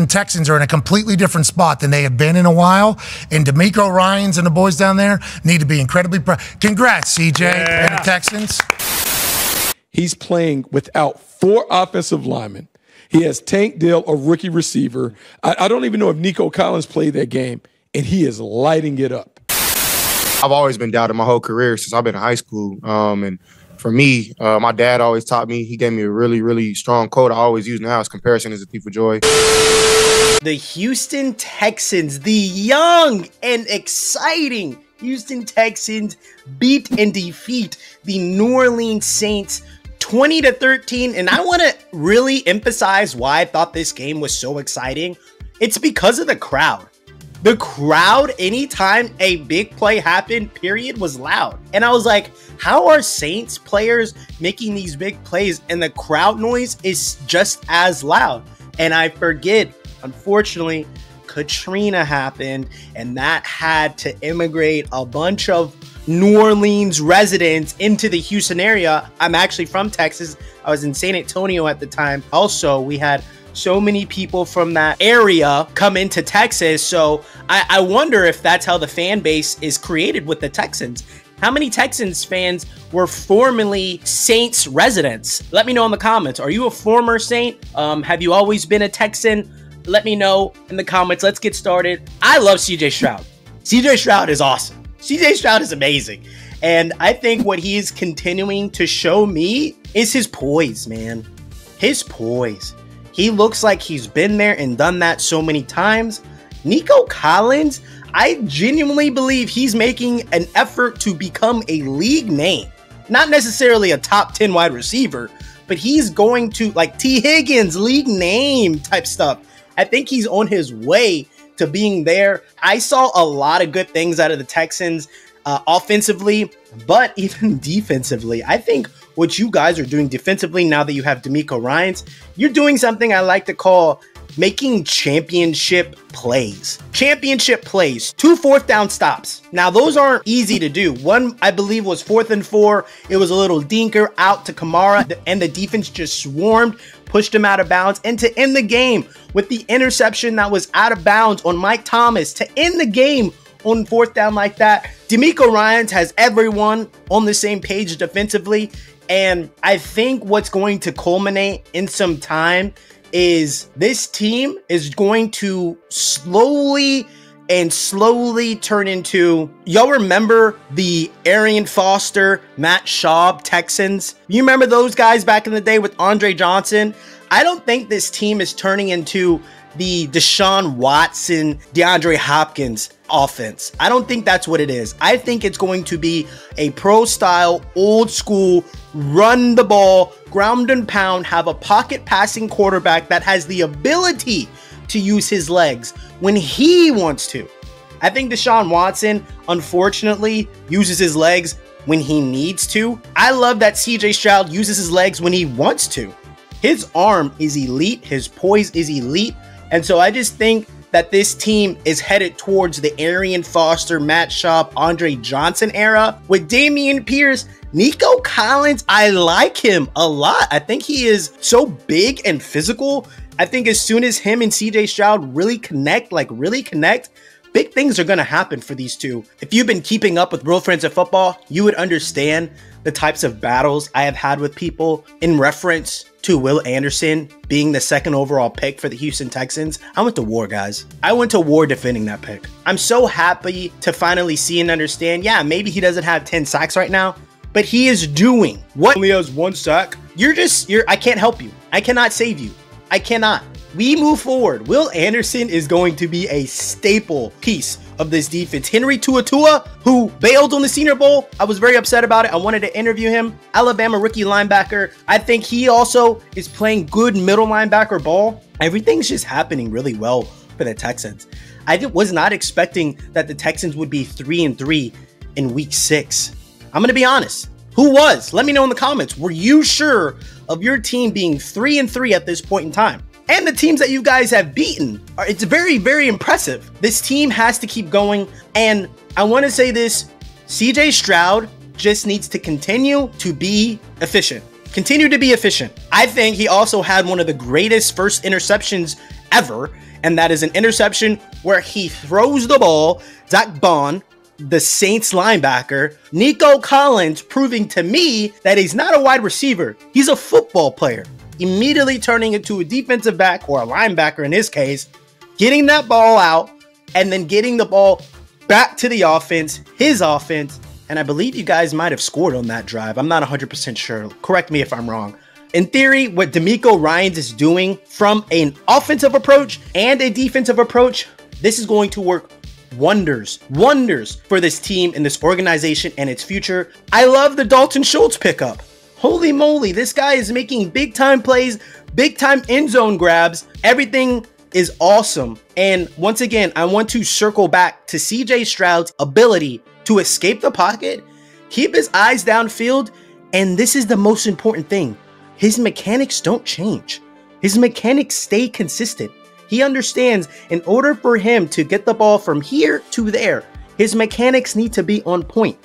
Houston Texans are in a completely different spot than they have been in a while. And DeMeco Ryans and the boys down there need to be incredibly proud. Congrats, CJ and the Texans. He's playing without 4 offensive linemen. He has Tank Dell, a rookie receiver. I don't even know if Nico Collins played that game, and he is lighting it up. I've always been doubted my whole career since I've been in high school. And for me, my dad always taught me. He gave me a really, really strong quote I always use now. His comparison is a thief of joy. The Houston Texans, the young and exciting Houston Texans, beat and defeat the New Orleans Saints 20-13. And I want to really emphasize why I thought this game was so exciting. It's because of the crowd. The crowd, anytime a big play happened, period, was loud. And I was like, how are Saints players making these big plays and the crowd noise is just as loud? And I forget, unfortunately, Katrina happened, and that had to immigrate a bunch of New Orleans residents into the Houston area. I'm actually from Texas. I was in San Antonio at the time. Also, we had so many people from that area come into Texas. So I wonder if that's how the fan base is created with the Texans. How many Texans fans were formerly Saints residents? Let me know in the comments. Are you a former Saint? Have you always been a Texan? Let me know in the comments. Let's get started. I love CJ Stroud. CJ Stroud is awesome. CJ Stroud is amazing. And I think what he is continuing to show me is his poise, man. His poise. He looks like he's been there and done that so many times. Nico Collins, I genuinely believe he's making an effort to become a league name. Not necessarily a top 10 wide receiver, but he's going to, like T. Higgins, league name type stuff. I think he's on his way to being there. I saw a lot of good things out of the Texans offensively, but even defensively. I think what you guys are doing defensively now that you have DeMeco Ryans, you're doing something I like to call making championship plays. Championship plays. 2 4th down stops. Now, those aren't easy to do. One, I believe, was 4th and 4. It was a little dinker out to Kamara, and the defense just swarmed, pushed him out of bounds, and to end the game with the interception that was out of bounds on Mike Thomas to end the game on 4th down like that. DeMeco Ryans has everyone on the same page defensively. And I think what's going to culminate in some time is this team is going to slowly turn into, y'all remember the Arian Foster, Matt Schaub Texans? You remember those guys back in the day with Andre Johnson? I don't think this team is turning into the Deshaun Watson, DeAndre Hopkins offense. I don't think that's what it is. I think it's going to be a pro-style, old-school, run the ball, ground and pound, have a pocket passing quarterback that has the ability to use his legs when he wants to. I think Deshaun Watson, unfortunately, uses his legs when he needs to. I love that CJ Stroud uses his legs when he wants to. His arm is elite. His poise is elite. And so I just think that this team is headed towards the Arian Foster, Matt Schaub, Andre Johnson era with Dameon Pierce. Nico Collins, I like him a lot. I think he is so big and physical. I think as soon as him and CJ Stroud really connect, big things are going to happen for these two. If you've been keeping up with Real Friends of Football, you would understand the types of battles I have had with people in reference to Will Anderson being the 2nd overall pick for the Houston Texans. I went to war, guys. I went to war defending that pick. I'm so happy to finally see and understand, yeah, maybe he doesn't have 10 sacks right now, but he is doing what? Only has 1 sack. I can't help you. I cannot save you. I cannot. We move forward. Will Anderson is going to be a staple piece of this defense. Henry TuaTua, who bailed on the Senior Bowl. I was very upset about it. I wanted to interview him. Alabama rookie linebacker. I think he also is playing good middle linebacker ball. Everything's just happening really well for the Texans. I was not expecting that the Texans would be 3-3 in week 6. I'm going to be honest. Who was? Let me know in the comments. Were you sure of your team being 3-3 at this point in time? And the teams that you guys have beaten, it's very, very impressive. This team has to keep going. And I want to say this, CJ Stroud just needs to continue to be efficient. Continue to be efficient. I think he also had one of the greatest first interceptions ever and that is an interception where he throws the ball. Zach Bond, the Saints linebacker, Nico Collins, proving to me that he's not a wide receiver. He's a football player. Immediately turning into a defensive back, or a linebacker in his case, getting that ball out, and then getting the ball back to the offense, his offense. And I believe you guys might have scored on that drive. I'm not 100% sure. Correct me if I'm wrong. In theory, what DeMeco Ryans is doing from an offensive approach and a defensive approach, this is going to work wonders for this team and this organization and its future. I love the Dalton Schultz pickup. Holy moly, this guy is making big time plays, big time end zone grabs. Everything is awesome. And once again, I want to circle back to CJ Stroud's ability to escape the pocket, keep his eyes downfield, and this is the most important thing. His mechanics don't change. His mechanics stay consistent. He understands in order for him to get the ball from here to there, his mechanics need to be on point.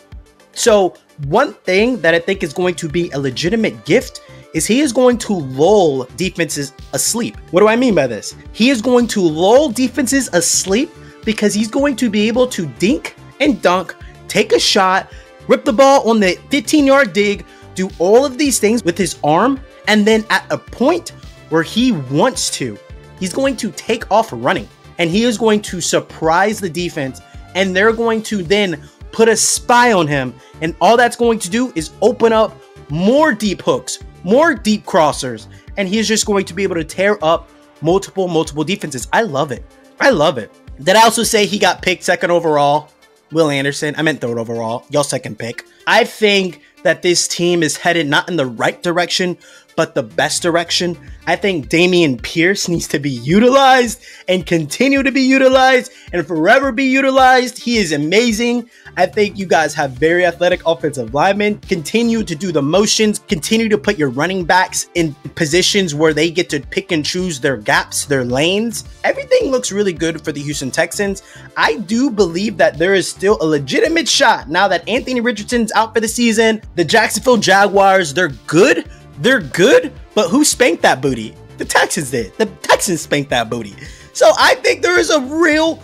So one thing that I think is going to be a legitimate gift is he is going to lull defenses asleep. What do I mean by this? He is going to lull defenses asleep because he's going to be able to dink and dunk, take a shot, rip the ball on the 15-yard dig, do all of these things with his arm, and then at a point where he wants to, he's going to take off running, and he is going to surprise the defense, and they're going to then put a spy on him, and all that's going to do is open up more deep hooks, more deep crossers, and he is just going to be able to tear up multiple defenses. I love it. I love it. Did I also say he got picked second overall? Will Anderson. I meant third overall. Y'all second pick. I think that this team is headed not in the right direction, but the best direction. I think Dameon Pierce needs to be utilized and continue to be utilized and forever be utilized. He is amazing. I think you guys have very athletic offensive linemen. Continue to do the motions. Continue to put your running backs in positions where they get to pick and choose their gaps, their lanes. Everything looks really good for the Houston Texans. I do believe that there is still a legitimate shot now that Anthony Richardson's out for the season. The Jacksonville Jaguars, they're good. They're good, but who spanked that booty? The Texans did. The Texans spanked that booty. So I think there is a real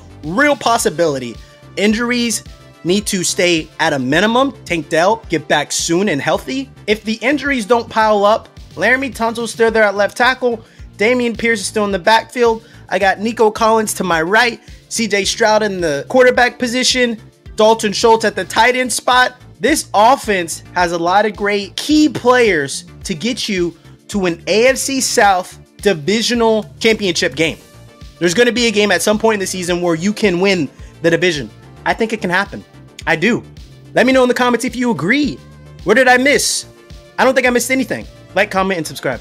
possibility. Injuries need to stay at a minimum. Tank Dell, get back soon and healthy. If the injuries don't pile up, Laramie Tunsil's still there at left tackle. Dameon Pierce is still in the backfield. I got Nico Collins to my right. CJ Stroud in the quarterback position. Dalton Schultz at the tight end spot. This offense has a lot of great key players to get you to an AFC South divisional championship game. There's going to be a game at some point in the season where you can win the division. I think it can happen. I do. Let me know in the comments if you agree. What did I miss? I don't think I missed anything. Like, comment, and subscribe.